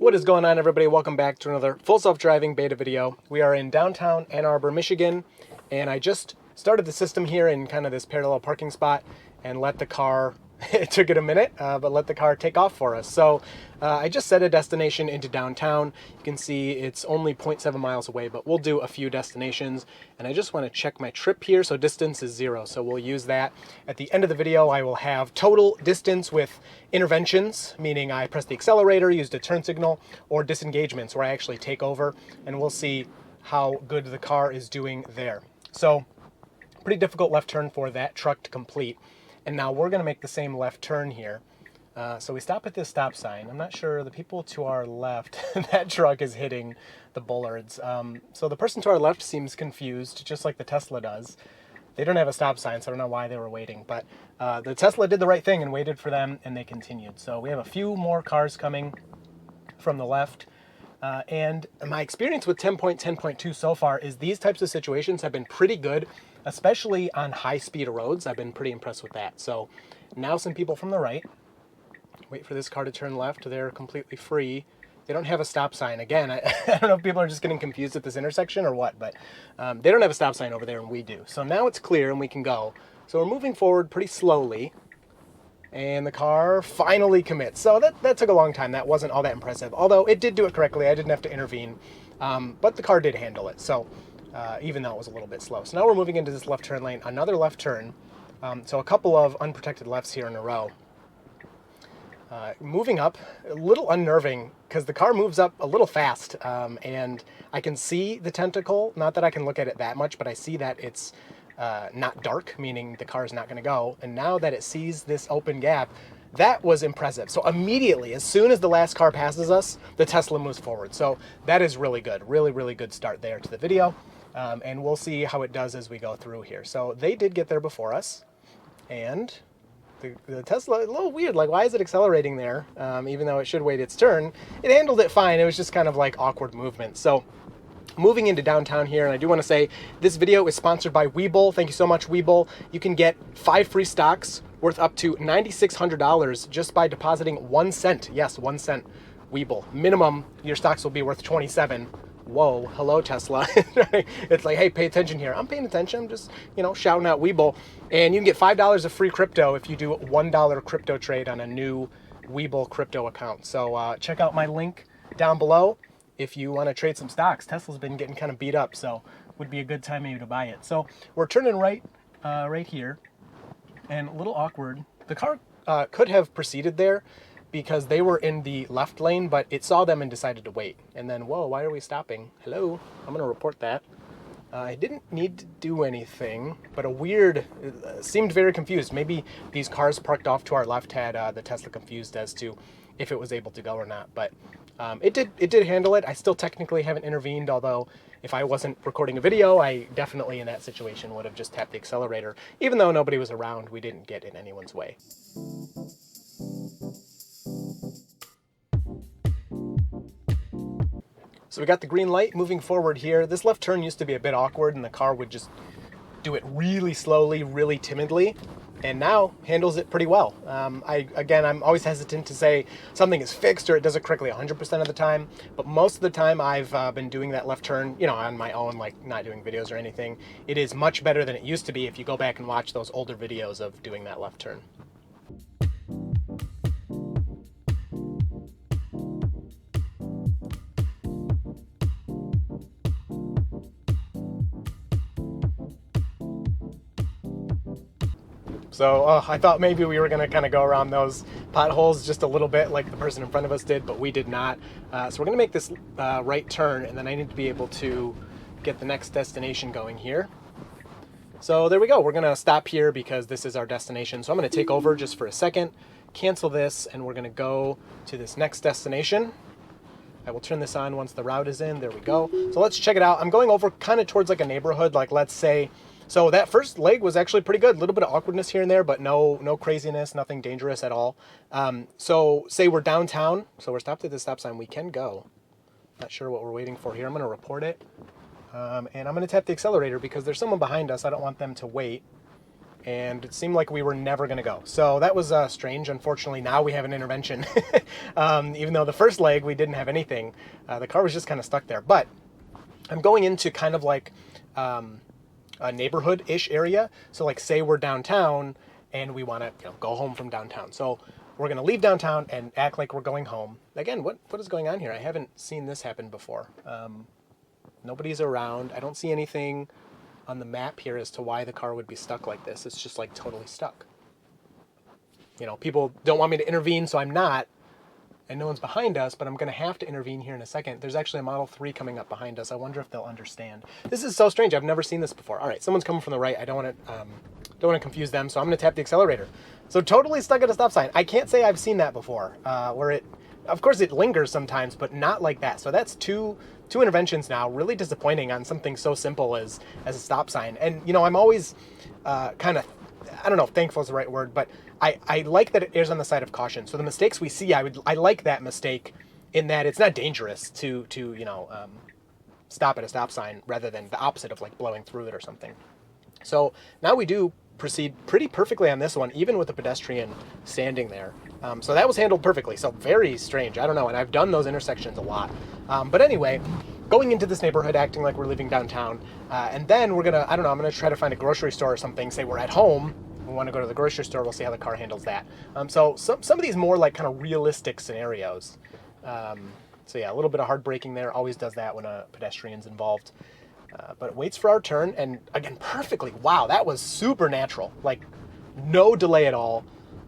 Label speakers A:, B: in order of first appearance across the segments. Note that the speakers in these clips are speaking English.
A: What is going on, everybody? Welcome back to another full self-driving beta video. We are in downtown Ann Arbor, Michigan, and I just started the system here in kind of this parallel parking spot and let the car, it took it a minute, but let the car take off for us. So I just set a destination into downtown. You can see it's only 0.7 miles away, but we'll do a few destinations. And I just want to check my trip here. So distance is 0, so we'll use that. At the end of the video, I will have total distance with interventions, meaning I press the accelerator, used a turn signal, or disengagements where I actually take over, and we'll see how good the car is doing there. So pretty difficult left turn for that truck to complete. And now we're going to make the same left turn here. So we stop at this stop sign. I'm not sure, the people to our left, that truck is hitting the bollards. So the person to our left seems confused, just like the Tesla does. They don't have a stop sign, so I don't know why they were waiting. But the Tesla did the right thing and waited for them, and they continued. So we have a few more cars coming from the left. And my experience with 10.10.2 so far is these types of situations have been pretty good, especially on high-speed roads. I've been pretty impressed with that. So now some people from the right. Wait for this car to turn left. They're completely free. They don't have a stop sign. Again, I don't know if people are just getting confused at this intersection or what, but they don't have a stop sign over there and we do. So now it's clear and we can go. So we're moving forward pretty slowly. And the car finally commits. So that took a long time. That wasn't all that impressive. Although it did do it correctly. I didn't have to intervene. But the car did handle it. So even though it was a little bit slow. So now we're moving into this left turn lane. Another left turn. So a couple of unprotected lefts here in a row. Moving up, a little unnerving because the car moves up a little fast. And I can see the tentacle. Not that I can look at it that much, but I see that it's not dark, meaning the car is not going to go. And now that it sees this open gap, that was impressive. So immediately, as soon as the last car passes us, the Tesla moves forward. So that is really good. Really, really good start there to the video. And we'll see how it does as we go through here. So they did get there before us. And the Tesla, a little weird. Like, why is it accelerating there? Even though it should wait its turn. It handled it fine. It was just kind of like awkward movement. So moving into downtown here, and I do want to say this video is sponsored by Webull. Thank you so much, Webull. You can get 5 free stocks worth up to $9,600 just by depositing 1 cent. Yes, 1 cent. Webull. Minimum, your stocks will be worth 27. Whoa, hello, Tesla. It's like, hey, pay attention here. I'm paying attention. I'm just, shouting out Webull. And you can get $5 of free crypto if you do a $1 crypto trade on a new Webull crypto account. So check out my link down below if you want to trade some stocks. Tesla's been getting kind of beat up, so would be a good time maybe to buy it. So we're turning right here, and a little awkward. The car could have proceeded there because they were in the left lane, but it saw them and decided to wait. And then, whoa, why are we stopping? Hello, I'm going to report that. I didn't need to do anything, but seemed very confused. Maybe these cars parked off to our left had the Tesla confused as to if it was able to go or not. But it did handle it. I still technically haven't intervened, although if I wasn't recording a video, I definitely in that situation would have just tapped the accelerator. Even though nobody was around, we didn't get in anyone's way. So we got the green light moving forward here. This left turn used to be a bit awkward and the car would just do it really slowly, really timidly, and now handles it pretty well. I'm always hesitant to say something is fixed or it does it correctly 100% of the time, but most of the time I've been doing that left turn, on my own, like not doing videos or anything. It is much better than it used to be if you go back and watch those older videos of doing that left turn. So I thought maybe we were going to kind of go around those potholes just a little bit like the person in front of us did, but we did not. So we're going to make this right turn, and then I need to be able to get the next destination going here. So there we go. We're going to stop here because this is our destination. So I'm going to take over just for a second, cancel this, and we're going to go to this next destination. I will turn this on once the route is in. There we go. So let's check it out. I'm going over kind of towards like a neighborhood, like let's say. So that first leg was actually pretty good. A little bit of awkwardness here and there, but no craziness, nothing dangerous at all. So say we're downtown. So we're stopped at the stop sign. We can go. Not sure what we're waiting for here. I'm going to report it. And I'm going to tap the accelerator because there's someone behind us. I don't want them to wait. and it seemed like we were never going to go. So that was strange. Unfortunately, now we have an intervention. Even though the first leg we didn't have anything, the car was just kind of stuck there. But I'm going into kind of like a neighborhood-ish area. So like say we're downtown and we want to go home from downtown. So we're going to leave downtown and act like we're going home. Again, what is going on here? I haven't seen this happen before. Nobody's around. I don't see anything on the map here as to why the car would be stuck like this. It's just like totally stuck. People don't want me to intervene, so I'm not. And no one's behind us, but I'm going to have to intervene here in a second. There's actually a Model 3 coming up behind us. I wonder if they'll understand. This is so strange. I've never seen this before. All right, someone's coming from the right. I don't want to confuse them, so I'm going to tap the accelerator. So totally stuck at a stop sign. I can't say I've seen that before, where it, of course, it lingers sometimes, but not like that. So that's two interventions now. Really disappointing on something so simple as a stop sign. And I'm always kind of, I don't know if thankful is the right word, but I like that it errs on the side of caution. So the mistakes we see, I like that mistake in that it's not dangerous to stop at a stop sign rather than the opposite of like blowing through it or something. So now we do proceed pretty perfectly on this one, even with the pedestrian standing there. So that was handled perfectly. So very strange. I don't know. And I've done those intersections a lot. But anyway, going into this neighborhood, acting like we're leaving downtown. And then we're going to, I'm going to try to find a grocery store or something. Say we're at home. We want to go to the grocery store. We'll see how the car handles that. So some of these more like kind of realistic scenarios. So yeah, a little bit of hard braking there. Always does that when a pedestrian's involved. But it waits for our turn, and again, perfectly. Wow, that was super natural. Like, no delay at all.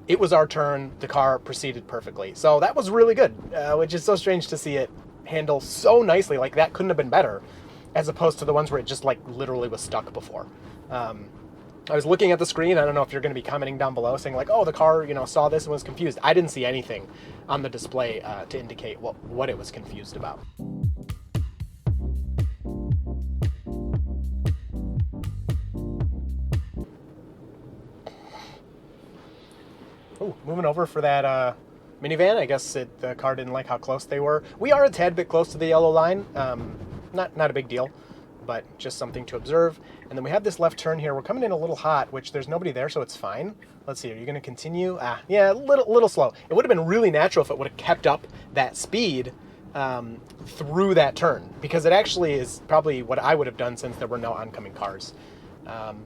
A: It was our turn. The car proceeded perfectly. So that was really good, which is so strange to see it handle so nicely. Like, that couldn't have been better, as opposed to the ones where it just, like, literally was stuck before. I was looking at the screen. I don't know if you're going to be commenting down below saying, like, oh, the car, saw this and was confused. I didn't see anything on the display to indicate what it was confused about. Ooh, moving over for that minivan. I guess the car didn't like how close they were. We are a tad bit close to the yellow line. Not a big deal, but just something to observe. And then we have this left turn here. We're coming in a little hot, which there's nobody there, so it's fine. Let's see, are you going to continue? Yeah, a little slow. It would have been really natural if it would have kept up that speed through that turn, because it actually is probably what I would have done since there were no oncoming cars.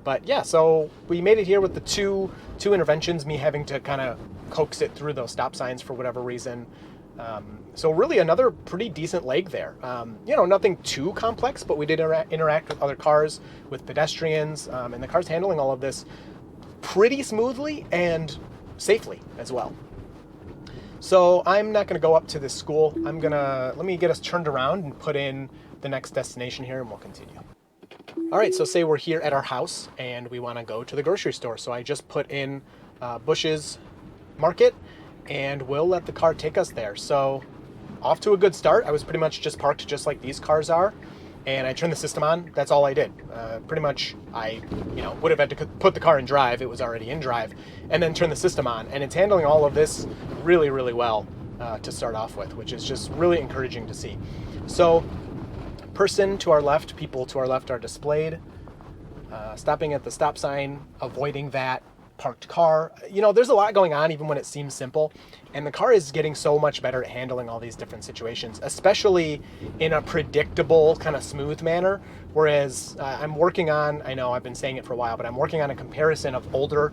A: But yeah, so we made it here with the two interventions, me having to kind of coax it through those stop signs for whatever reason. So really another pretty decent leg there. Nothing too complex, but we did interact with other cars, with pedestrians, and the car's handling all of this pretty smoothly and safely as well. So I'm not going to go up to this school. Let me get us turned around and put in the next destination here, and we'll continue. All right, so say we're here at our house and we want to go to the grocery store. So I just put in Bush's Market, and we'll let the car take us there. So off to a good start. I was pretty much just parked just like these cars are, and I turned the system on. That's all I did. Pretty much I would have had to put the car in drive. It was already in drive, and then turn the system on. And it's handling all of this really, really well to start off with, which is just really encouraging to see. So person to our left, people to our left are displayed. Stopping at the stop sign, avoiding that parked car. There's a lot going on even when it seems simple, and the car is getting so much better at handling all these different situations, especially in a predictable kind of smooth manner. Whereas I'm working on, I know I've been saying it for a while, but I'm working on a comparison of older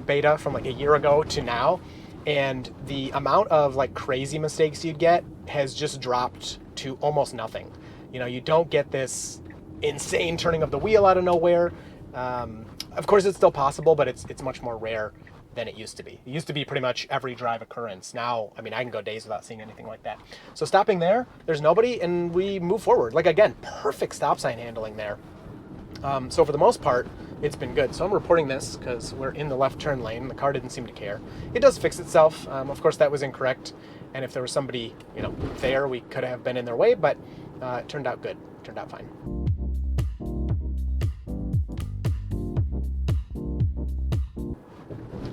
A: beta from like a year ago to now, and the amount of like crazy mistakes you'd get has just dropped to almost nothing. You don't get this insane turning of the wheel out of nowhere. Of course, it's still possible, but it's much more rare than it used to be. It used to be pretty much every drive occurrence. Now, I can go days without seeing anything like that. So stopping there's nobody, and we move forward. Like, again, perfect stop sign handling there. So for the most part, it's been good. So I'm reporting this because we're in the left turn lane. The car didn't seem to care. It does fix itself. Of course, that was incorrect. And if there was somebody, there, we could have been in their way, but it turned out good. It turned out fine.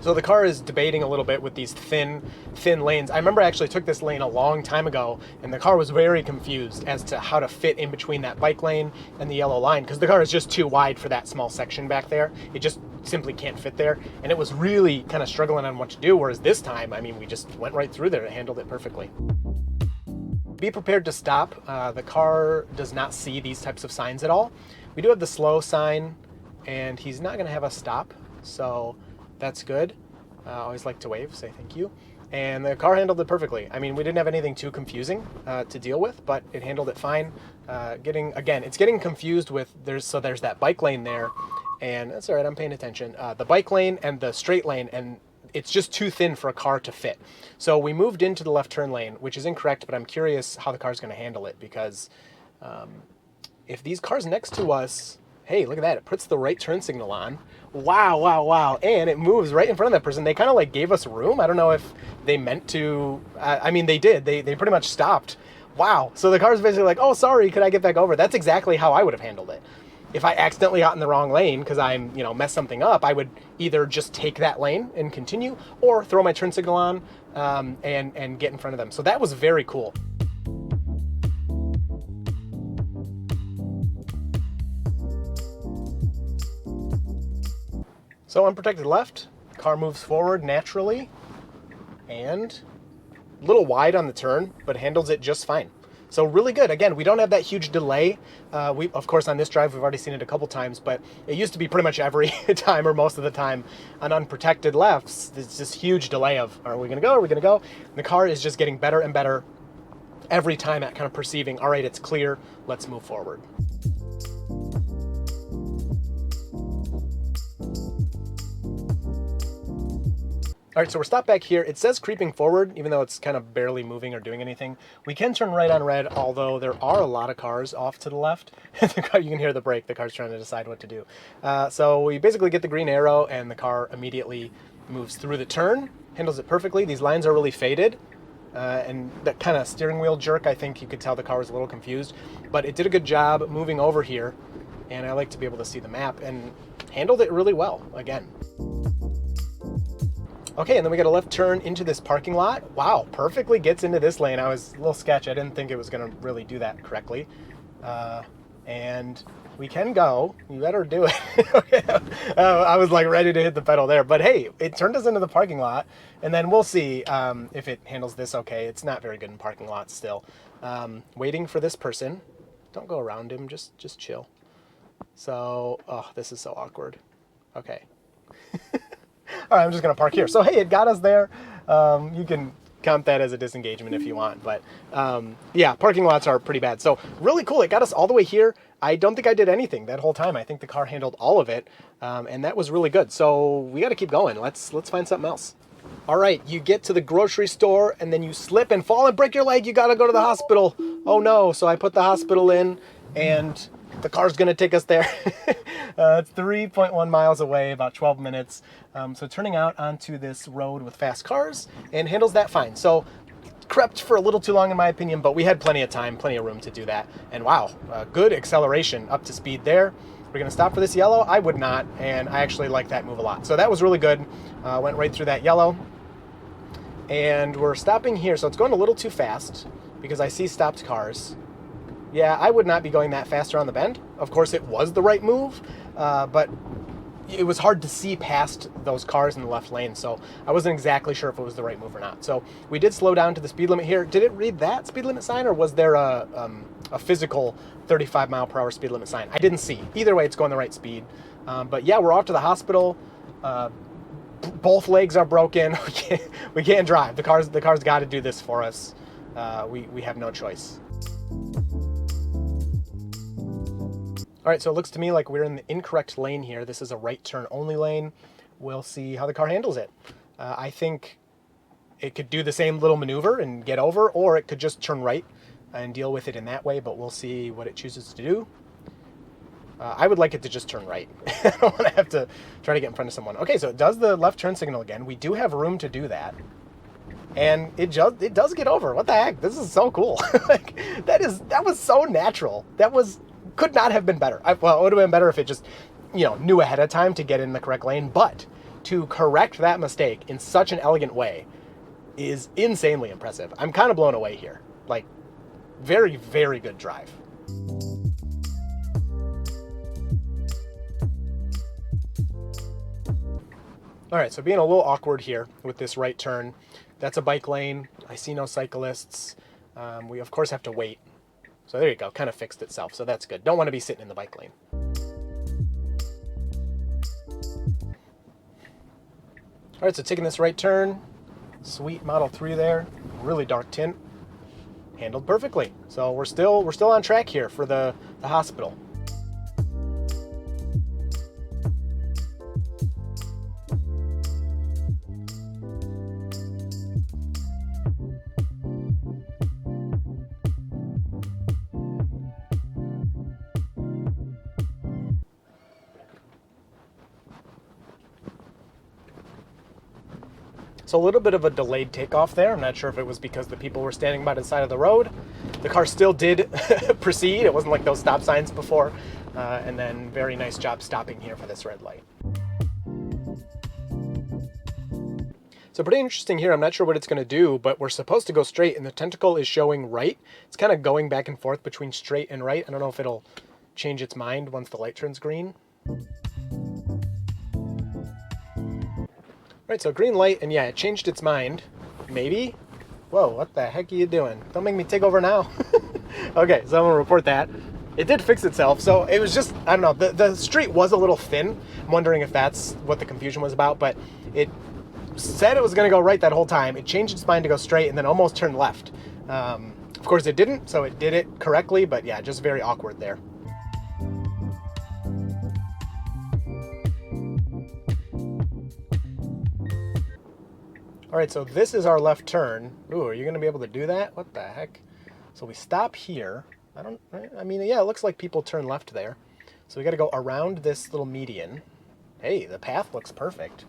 A: So the car is debating a little bit with these thin lanes. I remember I actually took this lane a long time ago, and the car was very confused as to how to fit in between that bike lane and the yellow line, because the car is just too wide for that small section back there. It just simply can't fit there. And it was really kind of struggling on what to do, whereas this time, I mean, we just went right through there and handled it perfectly. Be prepared to stop. The car does not see these types of signs at all. We do have the slow sign, and he's not going to have us stop, so that's good. I always like to wave, say thank you. And the car handled it perfectly. I mean, we didn't have anything too confusing to deal with, but it handled it fine. It's getting confused with, there's that bike lane there, and that's all right, I'm paying attention. The bike lane and the straight lane, and it's just too thin for a car to fit. So we moved into the left turn lane, which is incorrect, but I'm curious how the car's going to handle it, because if these cars next to us, hey, look at that, it puts the right turn signal on. Wow. And it moves right in front of that person. They kind of like gave us room. I don't know if they meant to. I mean, they did. They pretty much stopped. Wow. So the car's basically like, oh, sorry, could I get back over? That's exactly how I would have handled it. If I accidentally got in the wrong lane because I'm, messed something up, I would either just take that lane and continue, or throw my turn signal on and get in front of them. So that was very cool. So unprotected left, car moves forward naturally, and a little wide on the turn, but handles it just fine. So really good. Again, we don't have that huge delay. Of course, on this drive, we've already seen it a couple times, but it used to be pretty much every time, or most of the time, on unprotected lefts, there's this huge delay of, are we going to go? Are we going to go? And the car is just getting better and better every time at kind of perceiving, all right, it's clear, let's move forward. All right, so we're stopped back here. It says creeping forward, even though it's kind of barely moving or doing anything. We can turn right on red, although there are a lot of cars off to the left. You can hear the brake. The car's trying to decide what to do. So we basically get the green arrow, and the car immediately moves through the turn, handles it perfectly. These lines are really faded, and that kind of steering wheel jerk, I think you could tell the car was a little confused. But it did a good job moving over here, and I like to be able to see the map, and handled it really well, again. Okay, and then we got a left turn into this parking lot. Wow, perfectly gets into this lane. I was a little sketchy. I didn't think it was going to really do that correctly. And we can go. You better do it. Okay. I was like ready to hit the pedal there. But hey, it turned us into the parking lot. And then we'll see if it handles this okay. It's not very good in parking lots still. Waiting for this person. Don't go around him. Just chill. So, oh, this is so awkward. Okay. All right, I'm just going to park here. So, hey, it got us there. You can count that as a disengagement if you want. But, yeah, parking lots are pretty bad. So, really cool. It got us all the way here. I don't think I did anything that whole time. I think the car handled all of it, and that was really good. So, we got to keep going. Let's find something else. All right, you get to the grocery store, and then you slip and fall and break your leg. You got to go to the hospital. Oh, no. So, I put the hospital in, and the car's going to take us there. It's 3.1 miles away, about 12 minutes. So turning out onto this road with fast cars, and handles that fine. So crept for a little too long in my opinion, but we had plenty of time, plenty of room to do that. And wow, good acceleration up to speed there. We're going to stop for this yellow? I would not, and I actually like that move a lot. So that was really good. Went right through that yellow. And we're stopping here, so it's going a little too fast because I see stopped cars. Yeah, I would not be going that fast around the bend. Of course, it was the right move, but it was hard to see past those cars in the left lane, so I wasn't exactly sure if it was the right move or not. So we did slow down to the speed limit here. Did it read that speed limit sign, or was there a physical 35 mile per hour speed limit sign? I didn't see. Either way, it's going the right speed. But yeah, we're off to the hospital. Both legs are broken. We can't drive. The car's got to do this for us. We have no choice. All right, so it looks to me like we're in the incorrect lane here. This is a right turn only lane. We'll see how the car handles it. I think it could do the same little maneuver and get over, or it could just turn right and deal with it in that way, but we'll see what it chooses to do. I would like it to just turn right. I don't want to have to try to get in front of someone. Okay, so it does the left turn signal again. We do have room to do that. And it does get over. What the heck? This is so cool. Like, that was so natural. Could not have been better. Well, it would have been better if it just, knew ahead of time to get in the correct lane. But to correct that mistake in such an elegant way is insanely impressive. I'm kind of blown away here. Like, very, very good drive. All right, so being a little awkward here with this right turn. That's a bike lane. I see no cyclists. We, of course, have to wait. So there you go, kind of fixed itself, so that's good. Don't want to be sitting in the bike lane. All right, so taking this right turn. Sweet Model 3 there. Really dark tint. Handled perfectly. So we're still on track here for the hospital. So a little bit of a delayed takeoff there. I'm not sure if it was because the people were standing by the side of the road. The car still did proceed. It wasn't like those stop signs before. And then very nice job stopping here for this red light. So pretty interesting here. I'm not sure what it's going to do, but we're supposed to go straight and the tentacle is showing right. It's kind of going back and forth between straight and right. I don't know if it'll change its mind once the light turns green. Right, so green light, and yeah, it changed its mind. Maybe? Whoa, what the heck are you doing? Don't make me take over now. Okay, so I'm gonna report that. It did fix itself, so it was just, I don't know, the street was a little thin. I'm wondering if that's what the confusion was about, but it said it was gonna go right that whole time. It changed its mind to go straight and then almost turned left. Of course it didn't, so it did it correctly, but yeah, just very awkward there. All right, so this is our left turn. Ooh, are you gonna be able to do that? What the heck? So we stop here. I mean, yeah, it looks like people turn left there. So we gotta go around this little median. Hey, the path looks perfect.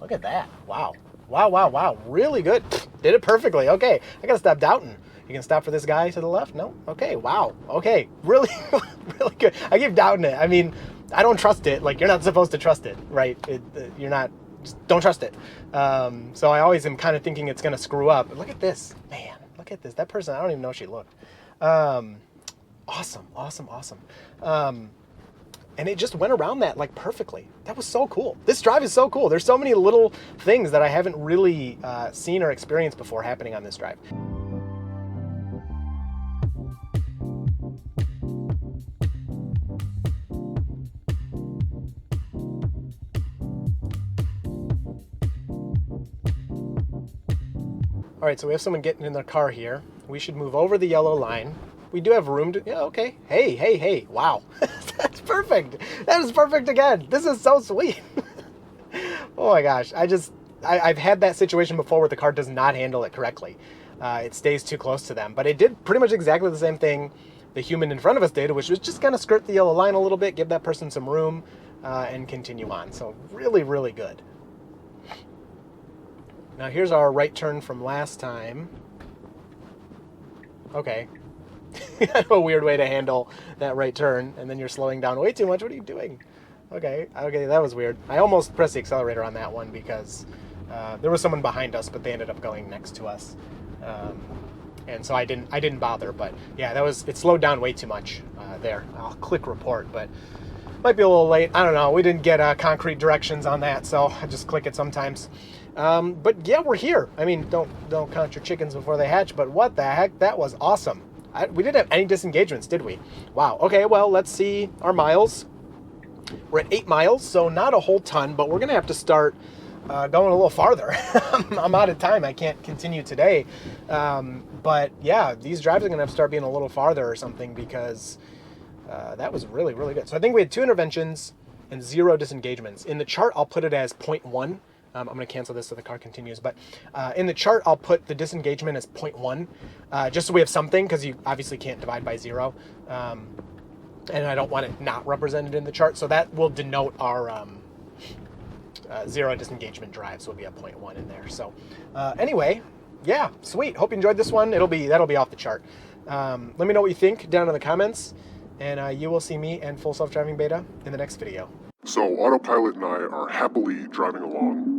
A: Look at that, wow. Wow, wow, wow, really good. Did it perfectly, okay. I gotta stop doubting. You can stop for this guy to the left? No? Okay, wow, okay, really, really good. I keep doubting it. I mean, I don't trust it. Like, you're not supposed to trust it, right? You're not. Just don't trust it. So I always am kind of thinking it's going to screw up. But look at this. Man, look at this. That person, I don't even know if she looked. Awesome, awesome, awesome. And it just went around that like perfectly. That was so cool. This drive is so cool. There's so many little things that I haven't really seen or experienced before happening on this drive. All right, so we have someone getting in their car here. We should move over the yellow line. We do have room to, yeah, okay. Hey, hey, hey, wow. That's perfect. That is perfect again. This is so sweet. Oh my gosh, I've had that situation before where the car does not handle it correctly. It stays too close to them, but it did pretty much exactly the same thing the human in front of us did, which was just kind of skirt the yellow line a little bit, give that person some room, and continue on. So really, really good. Now here's our right turn from last time. Okay. A weird way to handle that right turn, and then you're slowing down way too much. What are you doing? Okay, that was weird. I almost pressed the accelerator on that one because there was someone behind us, but they ended up going next to us. And so I didn't bother, but yeah, it slowed down way too much there. I'll click report, but might be a little late. I don't know. We didn't get concrete directions on that, so I just click it sometimes. But yeah, we're here. I mean, don't count your chickens before they hatch, but what the heck? That was awesome. We didn't have any disengagements, did we? Wow. Okay, well, let's see our miles. We're at 8 miles, so not a whole ton, but we're going to have to start going a little farther. I'm out of time. I can't continue today. But yeah, these drives are going to have to start being a little farther or something because that was really, really good. So I think we had 2 interventions and 0 disengagements. In the chart, I'll put it as 0.1. I'm going to cancel this so the car continues. But in the chart, I'll put the disengagement as 0.1, just so we have something, because you obviously can't divide by 0. And I don't want it not represented in the chart. So that will denote our 0 disengagement drive. So it'll be a 0.1 in there. So anyway, yeah, sweet. Hope you enjoyed this one. That'll be off the chart. Let me know what you think down in the comments. And you will see me and Full Self-Driving Beta in the next video.
B: So Autopilot and I are happily driving along.